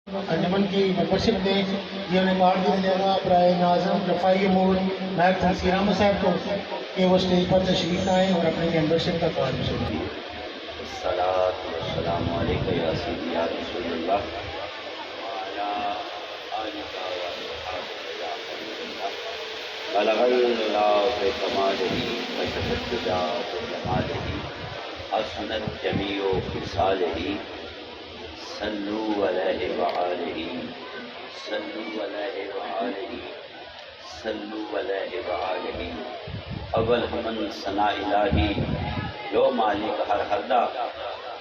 انجمن کی ممبرشپ دیں، یہ انہیں کارڈ دیا جائے گا برائے ناظم رفائی امور محک تنسیر احمد صاحب کو کہ وہ اسٹیج پر تشریف لائیں اور اپنی ممبرشپ کا کارڈ شروع کریں۔ الصلاۃ والسلام علیکہ یا سیدی یا رسول اللہ وعلی آلک و اصحابک یا حبیب اللہ بلغ اللہ بکمالہ وشفت الدجا بجمالہ حسنت جمیع خصالہ صلو علیہ وآلہ صلو علیہ وآلہ صلو علیہ وآلہ اول ہمن ثناء الہی جو مالک ہر حردہ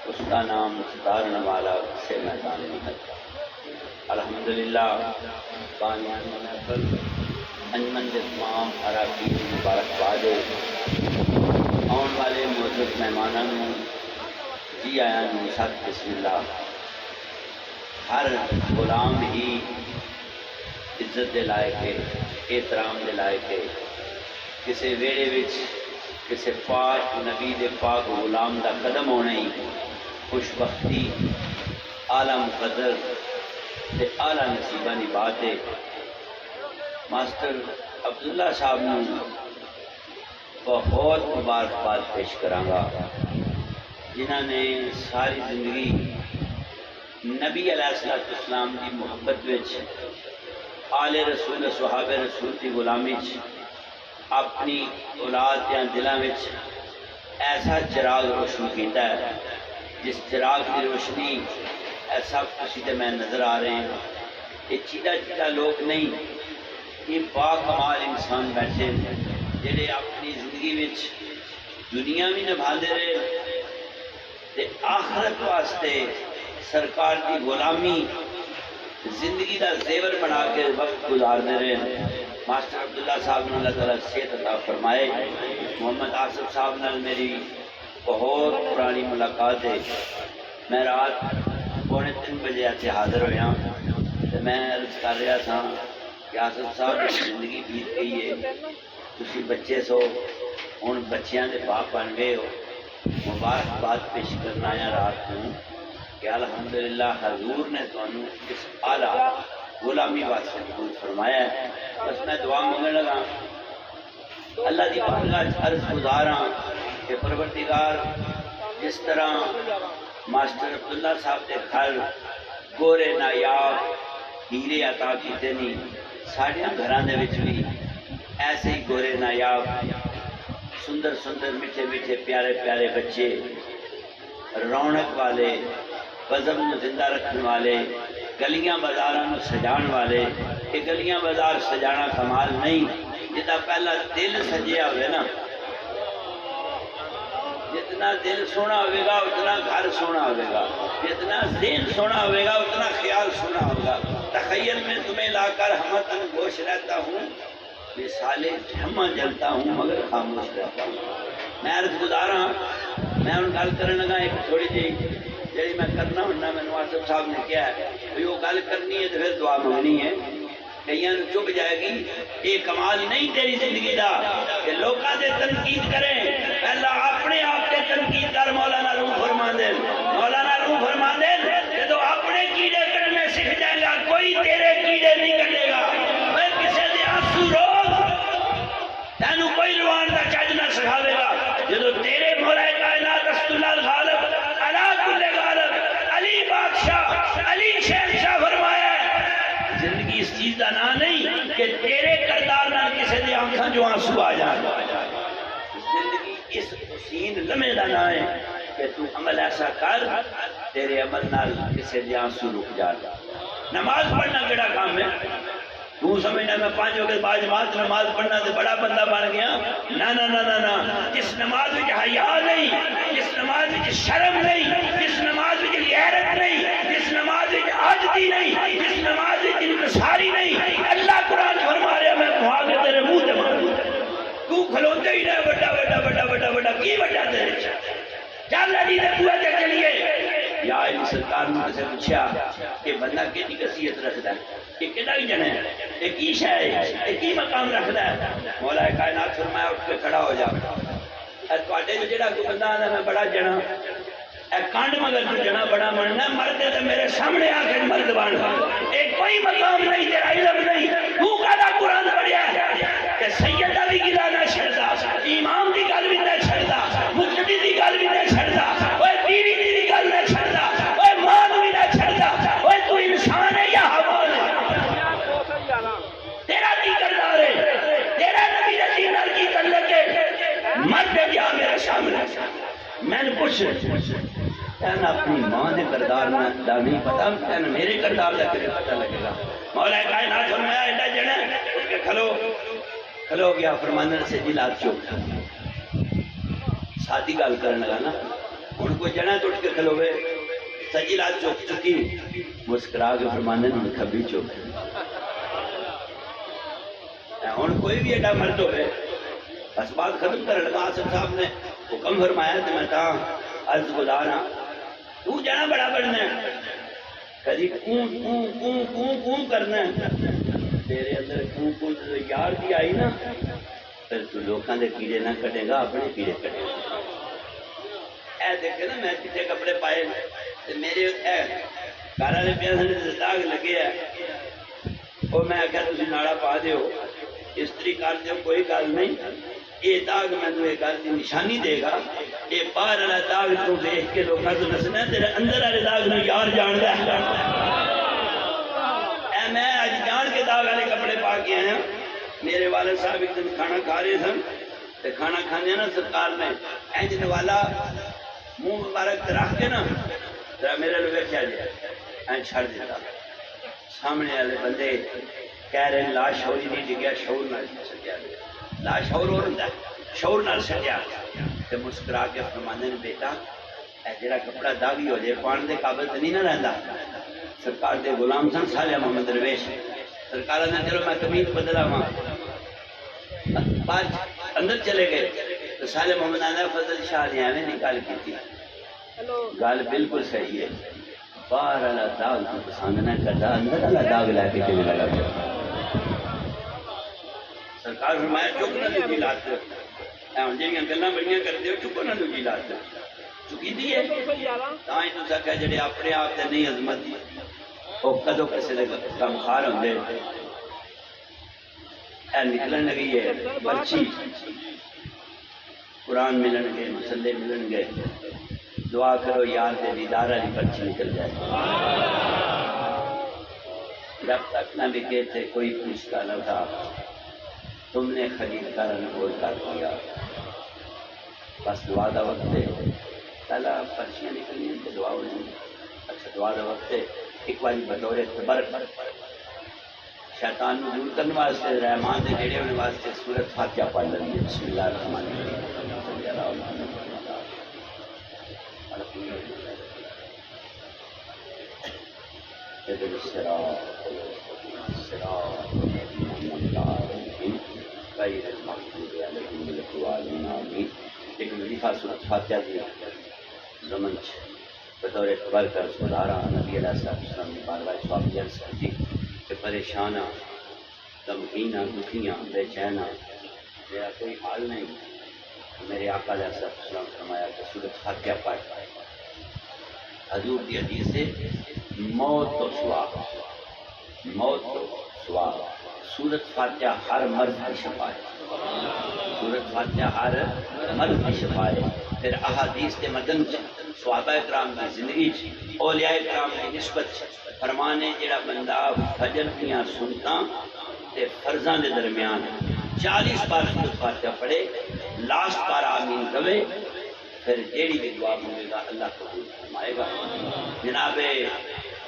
اس کا نام ستارن والا سے میدان محل۔ الحمدللہ بانیان محفل انجمن کے تمام اراکین مبارکباد آن والے معزز مہمانوں جی آیا نو ساتھ بسم اللہ۔ ہر غلام ہی عزت دے لائق ہے، احترام دے لائق ہے۔ کسی ویڑے وچ کسی پاک نبی دے پاک غلام دا قدم ہونا ہی خوش بختی اعلیٰ مقدر تے اعلیٰ نصیبانی بات ہے۔ ماسٹر عبداللہ صاحب نے بہت مبارکباد پیش کرانگا جنہاں نے ساری زندگی نبی علیہ السلام کی محبت وچ آل رسول صحابہ رسول کی غلامی اپنی اولاد یا دلاں وچ ایسا چراغ روشن کیتا ہے جس چراغ کی روشنی ایسا خوشی تے میں نظر آ رہے ہیں۔ یہ چیدہ چیدہ لوگ نہیں، یہ باکمال انسان بیٹھے جڑے اپنی زندگی وچ دنیا بھی نبھا دے رہے تے آخرت واسطے سرکار کی غلامی زندگی دا زیور بنا کے وقت گزار دے رہے ہیں۔ ماسٹر عبداللہ صاحب نے اللہ تعالیٰ صحت عطا فرمائے۔ محمد آصف صاحب نے میری بہت پرانی ملاقات ہے۔ میں رات 2:45 بجے ایتھے حاضر ہویا تو میں عرض کر رہا تھا کہ آصف صاحب زندگی بیت گئی ہے، تسی بچے سو ہن بچیاں دے باپ بن گئے ہو، مبارکباد پیش کرنا آیا رات کو کہ الحمدللہ حضور نے تمہیں اس اعلیٰ غلامی واسطے قبول فرمایا ہے۔ بس میں دعا مانگنے لگا، اللہ دی بارگاہ عرض گزاراں کہ پروردگار جس طرح ماسٹر عبداللہ صاحب دے گھر گورے نایاب ہیرے عطا کیتے نہیں، ساڑیاں گھراں دے وچ بھی ایسے ہی گورے نایاب سندر سندر میٹھے میٹھے پیارے پیارے بچے رونق والے بزم کو زندہ رکھنے والے گلیاں بازاراں سجان والے۔ کہ گلیاں بازار سجانا کمال نہیں، جتا پہلا دل سجیا ہوئے نا، جتنا دل سونا ہوئے گا اتنا گھر سونا ہوئے گا، جتنا ذہن سونا ہوئے گا اتنا خیال سونا ہوگا۔ تخیل میں تمہیں لا کر ہم تن گوش رہتا ہوں، مثال جھما جلتا ہوں مگر خاموش رہتا ہوں۔ میں عرض گزارا، میں ان گل کرنے لگا ایک تھوڑی جی جی میں کرنا ہونا، میں آصف صاحب نے کیا ہے کہ وہ گل کرنی ہے تو پھر دعا مانگنی ہے۔ کئیاں چپ جائے گی، یہ کمال نہیں تیری زندگی دا کہ لوکاں دے تنقید کریں، پہلا اپنے آپ کے تنقید کر۔ مولانا روح فرما دے، مولانا روح فرما دے کہ تو اپنے کیڑے کرنے سیکھ جائے گا، کوئی تیرے کیڑے نہیں کٹے گا۔ میں کسے دے آنسو روک تینوں کوئی روان دا چج نہ سکھاوے گا۔ جدو تیرے مولا کائنات اسداللہ الغالب علی کل غالب علی بادشاہ علی شہنشاہ فرمایا ہے زندگی اس چیز کا نام نہیں کہ تیرے کردار نہ کسی دے آنکھاں جو آنسو آ جائیں۔ زندگی اس حسین لمحے کا نام ہے کہ تو عمل ایسا کر تیرے عمل نال کسی دے آنسو رک جائے۔ نماز پڑھنا کیڑا کام ہے؟ تو سمجھنا میں 5 وقت بعد جماعت نماز پڑھنا تو بڑا بندہ بن گیا؟ نہ نہ نہ نہ نہ، جس نماز وچ حیا نہیں، جس نماز وچ شرم نہیں، جس نماز وچ غیرت نہیں، جس نماز وچ عاجزی نہیں، جس نماز وچ انکساری نہیں، اللہ قرآن فرما رہا میں دعا کے تیرے منہ تے ماروں۔ تو کھلوتے ہی رہے بڑا بڑا بڑا بڑا بڑا کی بڑا تیرے چل علی دے بوئے تے چلیے۔ یا علی سرکار نے سے پوچھا کہ بندہ کیڑی کثیت رکھدا ہے، یہ کیڑا ہی جنا ہے، یہ کی شے ہے، یہ کی مقام رکھدا ہے؟ مولا کائنات فرمایا اٹھ کے کھڑا ہو جا۔ تواڈے وچ جڑا کوئی بندہ آندا میں بڑا جنا، اے کانڈ مگر تو جنا بڑا مننا مرد ہے تو میرے سامنے آ کے مرد بن ایک کوئی مقام نہیں تیرا علم نہیں تو کہا قرآن پڑھیا ہے کہ سیدہ بھی گلا نہ چھڑدا امام دی گل بھی نہ چھڑدا مجتہد دی گل بھی نہ چھڑدا اوے بیوی دی گل نہ چھڑدا اوے ماں بھی نہ چھڑدا اوے تو انسان ہے یا حیوان ہے تیرا کی کردار ہے تیرا نبی دے دین نال کی تعلق ہے مرد جا میرے سامنے میں نے پوچھ کہنا اپنی ماں دے کردار دا نہیں پتا کہنا میرے کردار دا کدے پتہ لگے گا مولا کائنات فرمایا ایڈا جنا اٹھ کے کھلو گیا فرماندن سے جلات چوک سادی گل کرن لگا نا ہن کوئی جنا تو اٹھ کے کھلوے سجلات چوک چکی مسکرا کے فرماندن ہن کھبی چوک ہن کوئی بھی ایڈا مرد ہوئے بس بات ختم کرنے لگا آصف صاحب نے حکم فرمایا تو میں کہا عرض گزار ہاں تو جانا بڑا بڑھنا ہے کدی کون کرنا ہے تیرے اندر کون یار دی آئی نا پھر تو لوکاں دے کیڑے نہ کٹے گا اپنے کیڑے کٹے گا اے دیکھے نا میں پیچھے کپڑے پائے میرے اے گھر والے پیسے داغ لگے ہے اور میں آخیا تسی ناڑا پا دیو استری کر دیو کوئی گل نہیں یہ داغ میں تو ایک گل کی نشانی دے گا یہ باہر والا داغ تو دیکھ کے لوگوں تو نسنا تیرے اندر والے داغ نو یار جان ہے اے میں آج جان کے داغ والے کپڑے پا کے آیا میرے والد صاحب ایک دن کھانا کھا رہے سن تے کھانا کھانے نا سرکار نے اینج والا منہ مبارک رکھ کے نا ذرا میرے لوگ کیا جائے اینج چھڑ دیتا سامنے والے بندے کہہ رہے لا شعوری نہیں ڈگیا شعور نہ سکیا لا شعور ہو رہا ہے شعور نہ سکیا تے مسکرا کے فرماندے نے بیٹا اے جڑا کپڑا داغی ہو جائے پان دے قابل تے نہیں نہ رہندا سرکار دے غلام سن صالح محمد درویش سرکار نے چلو میں قمیض بدلا ہوا بعد اندر چلے گئے تو صالح محمد نے فضل شاہ نے ایویں نکال کی تھی گل بالکل صحیح ہے باہر والا داغ تو پسند نہ کرتا اندر والا داغ لے کے چلے لگا سرکار فرمایا چک نہ دوجی لات جہاں گلاں بڑیاں کرتے ہو چکو نہ دوجی لات چکی دی ہے تاں ہی تساں کہ جڑے اپنے آپ تے نہیں عظمت او کدو کسے دے کم خار ہوندے اے نکلن لگی ہے پرچی قرآن ملن گے مسلے ملن گے دعا کرو یار دے دیدار والی پرچی نکل جائے جب تک نہ لکھے تھے کوئی پوچھتا نہ تھا تم نے خریدار انگول کر دیا بس دعا دا وقت ہے پہلا پرچیاں نکلی ہیں تو دعا ہو جائیں اچھا دعا دا وقت ہے ایک باری بطور تبرک شیطان کو دور کرنے واسطے رحمان دے نیڑے ہونے واسطے سورۃ فاتحہ پڑھ لیں بسم اللہ الرحمن الرحیم صلی اللہ علیہ وسلم لیکن وظیفہ سورۃ فاتحہ دی زمن بطور اعتبار کر سدھارا نبی علیہ السلام نے بارگاہ سواب جلس کی کہ پریشانہ غمگینہ دکھیاں بے چینہ میرا کوئی حال نہیں میرے آقا علیہ السلام فرمایا کہ سورۃ فاتحہ پڑھ حضور دی حدیث سے موت تو سوا سورۃ فاتحہ ہر مرض کی شفا ہے سورۃ فاتحہ ہر مرض کی شفا ہے پھر احادیث کے مدن صحابہ کرام کی زندگی اولیاء کرام کی نسبت فرمانے جڑا بندہ فجر دیاں سنتاں تے فرضاں دے درمیان 40 بار سورۃ فاتحہ پڑھے لاسٹ بار آمین کہے پھر جیڑی بھی دعا مانگے گا اللہ قبول فرمائے گا جناب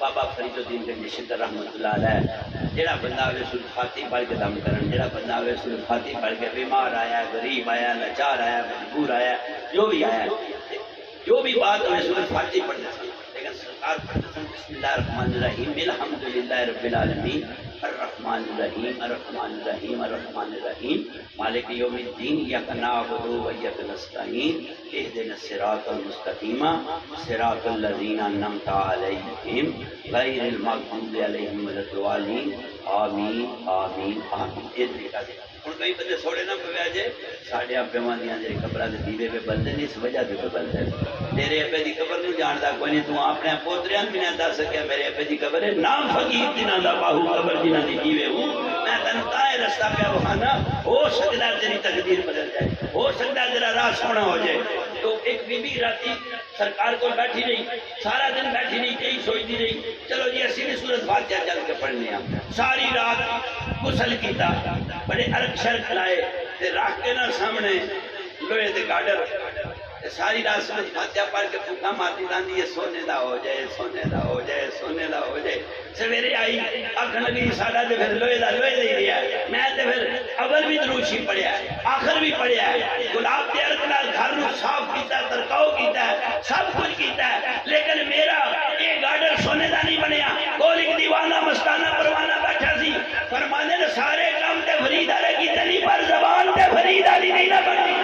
بابا فرید الدین گنج شکر رحمۃ اللہ علیہ جڑا بندہ ہوئے سورۃ فاتحہ پڑھ کے دم کرن جڑا بندہ ہوئے سورۃ فاتحہ پڑھ کے بیمار آیا غریب آیا لاچار آیا مجبور آیا جو بھی آیا جو بھی بات ہوئے سورۃ فاتحہ پڑھتے ہیں لیکن سرکار پڑھتے ہیں بسم اللہ الرحمن الرحیم الحمدللہ رب العالمین الرحمن الرحیم الرحمن الرحیم الرحمن الرحیم مالک یوم الدین ایاک نعبد و ایاک نستعین اہدنا الصراط المستقیم صراط الذین انعمت علیہم غیر المغضوب علیہم ولا الضالین آمین آمین آمین۔ یہ طریقہ سے ہوں کئی بندے سوڑے نہ پہ جے ساڈے ابے ماں دیاں جڑے قبراں دے دیوے پہ بلدے نہیں اس وجہ تے پہ بلدے تیرے ابے دی قبر نوں جاندا کوئی نہیں تو اپنے پوتریاں بھی نہ دس سکیا میرے ابے دی قبر ہے نام فقیر جنہاں دا باہو قبر جنہاں دی دیوے ہوں میں تینوں تاں رستہ پہ بہانا ہو سکتا ہے تیری تقدیر بدل جائے ہو سکتا ہے تیرا راہ سونا ہو جائے۔ تو ایک بی بی راتی سرکار کو بیٹھی رہی سارا دن بیٹھی رہی یہی سوچتی رہی چلو جی اسی بھی سورت فاتحہ چل کے پڑھنے ہیں ساری رات غسل کیتا بڑے ارک شرک لائے تے رکھ کے نہ سامنے لوہے دے گاڈر ساری رات سورت فاتحہ پڑھ کے پھوکا مارتی رہندی ہے سونے دا ہو جائے سونے دا ہو جائے سونے دا ہو جائے۔ سویرے آئی آخر لگی ساڈا تے پھر لوہے دا لوہے دے رہا ہے میں تے پھر اول بھی دروشی پڑھیا ہے آخر بھی پڑھیا ہے گلاب دے ارک نال گھر نوں صاف کیتا ہے ترکاؤ کیتا ہے سب کچھ کیتا ہے لیکن میرا یہ گاڈر سونے دا نہیں بنیا کول ایک دیوانہ مستانہ پروانہ بیٹھا سی فرمانے نے سارے کام تے فرید علی کی تلی پر زبان تے فرید علی نہیں نہ بنی۔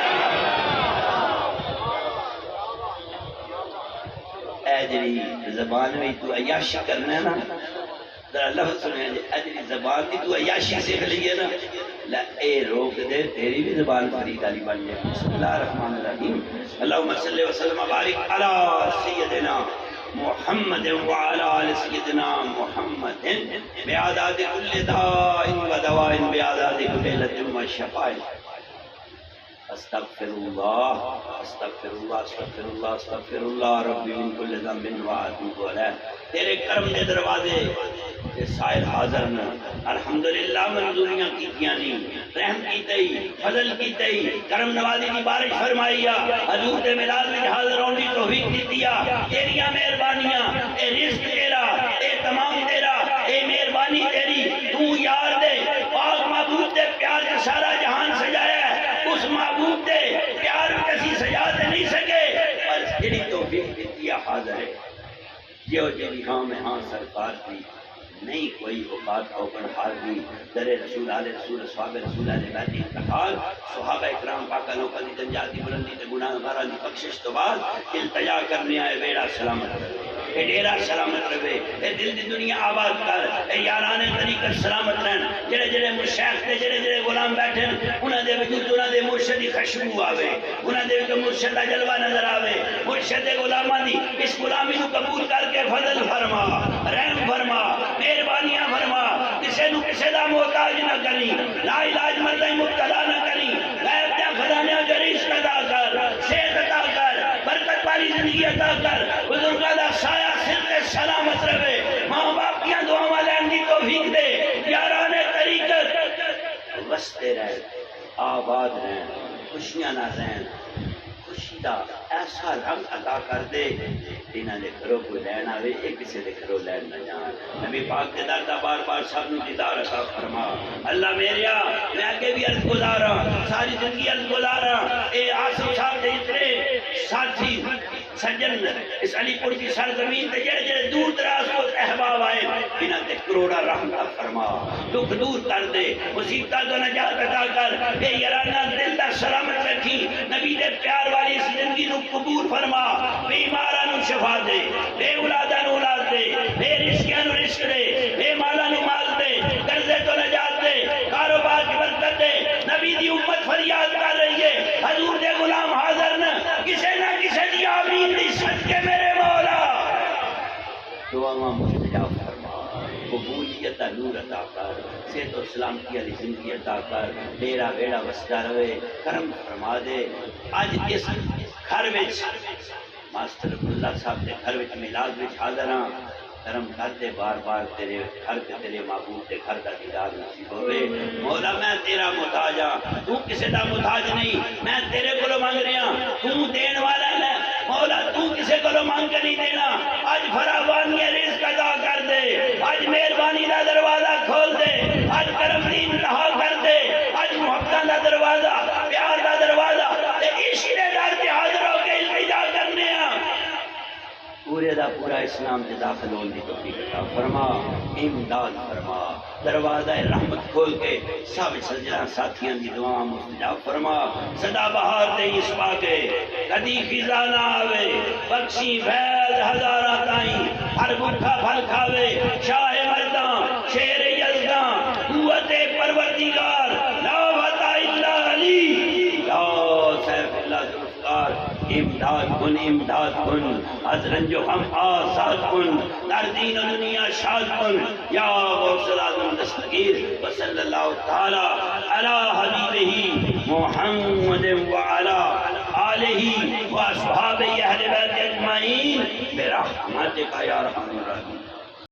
اے جڑی زبان میں تو عیاشی کرنا ہے نا ذرا لفظ سنیں جی اے جڑی زبان دی تو عیاشی سیکھ لیے نا لا اے روک دے تیری بھی زبان فرید علی بن جائے۔ بسم اللہ الرحمن الرحیم اللہم صلی وسلم وبارک علی سیدنا محمد وعلی آل سیدنا محمد بعدد کل داء و دواء بعدد کل علت و شفاء۔ استغفر اللہ استغفر اللہ استغفر اللہ استغفر اللہ ربی من کل ذنب واتوب الیہ۔ تیرے کرم دے دروازے تے سائر حاضر نے الحمدللہ منظوریاں کیتیاں نہیں رحم کیتے ہی فضل کیتے ہی کرم نوازی دی بارش فرمائی حضور دے میلاد وچ حاضر ہون دی توفیق دتی تیریاں مہربانیاں اے رزق تیرا اے تمام تیرا اے مہربانی تیری تو یار دے پاک معبود دے پیار سے سارا جہان سجایا ہے اس معبود دے پیار کسی سجا دے نہیں سکے پر جڑی توفیق دیتی حاضر ہے جو جڑی ہاں میں ہاں سرکار دی نہیں کوئی اوقات اوپن حال بھی در رسول آل رسول صحابہ رسول آل بیتی انتقال صحابہ اکرام پاکہ لوکا دی تنجاتی بلندی تے گناہ غارہ دی بخشش تو بعد التجا کرنے آئے بیڑا سلامت رہے اے ڈیرا سلامت رہے اے دل دی دنیا آباد کر اے یاران طریقت سلامت رہن جڑے جڑے مشیخ تے جڑے جڑے غلام بیٹھے انہاں دے وجود انہاں دے مرشد دی خوشبو آوے انہاں دے وچ مرشد دا جلوہ نظر آوے مرشد دے غلاماں دی اس غلامی کو قبول کر کے فضل فرما رحم فرما مہربانیاں فرما کسے نو کسے دا محتاج نہ کری لا علاج مرضی مبتلا نہ کری غیب دے خزانے جو رزق عطا کر صحت عطا کر برکت والی زندگی عطا کر بزرگاں دا سایہ سر تے سلامت رہے ماں باپ کیاں دعاواں لین دی توفیق دے یاران طریقت وستے رہے آباد رہن خوشیاں نہ رہن خوشی دا ایسا رنگ عطا کر دے انہاں دے گھروں کو لین آوے ایک کسی دے گھروں لین نہ جان نبی پاک کے در دا بار بار سب نو دیدار عطا فرما۔ اللہ میریا میں آگے بھی عرض گزارا ساری زندگی عرض گزارا اے آسم صاحب دے اتنے ساتھی سجن اس علی پور کی سرزمین تے جڑے جڑے دور دراز کو احباب آئے انہاں تے کروڑا رحمت فرما دکھ دور کر دے مصیبتاں تو نجات عطا کر اے یارانہ دل دا سلامت رکھی نبی دے پیار والی اس زندگی نو قبول فرما بیماراں نو شفا دے بے اولاداں نو اولاد دے بے رزقیاں نو رزق دے بے مالاں نو مال دے قرضے تو نجات دے کاروبار کی برکت دے نبی دی امت فریاد کر رہی ہے حضور دے غلام حاضر نہ کسے نہ کسے دی آمین دی صدقے میرے مولا دعاواں مستجاب فرما قبولیت نور عطا کر صحت و سلامتی والی زندگی عطا کر ڈیرا ویڑا وسدا رہے کرم فرما دے۔ اج اس گھر وچ ماسٹر عبداللہ صاحب دے گھر وچ میلاد وچ حاضر ہاں کرم کر دے بار بار تیرے گھر تے تیرے معبود دے گھر دا دیدار نصیب ہوئے مولا میں تیرا محتاج ہاں تو کسے دا محتاج نہیں میں تیرے کولوں مانگ رہا تو دین والا ہے مولا تو کسے کولوں مانگ کے نہیں دینا اج فراوانی رزق عطا کر دے اج مہربانی دا دروازہ کھول دے اج کرم دی انتہا کر دے اج محبتاں دا دروازہ پیار دا دروازہ تے عشق دے در تے حاضر ہو کے التجا کرنے ہاں پورے دا پورا اسلام تے داخل ہون دی توفیق عطا فرما امداد فرما دروازہ رحمت کھول کے سب سجنا ساتھیاں دی دعا مستجاب فرما صدا بہار دے اس پاکے کدی خزاں نہ آوے بخشی فیض ہزاراں تائیں ہر بھوکا پھل کھاوے شاہ مرداں شیر یزداں قوت پروردگار لا فتح الا علی یا سیف اللہ ذوالفقار امداد کن از رنج و غم آزاد کن در دین و دنیا شاد کن یا غوث العظم دستگیر وصلی اللہ تعالی علی حبیبہ محمد وعلی آلہ و اصحابہ اہل بیت اجمعین برحمتک یا ارحم الراحمین.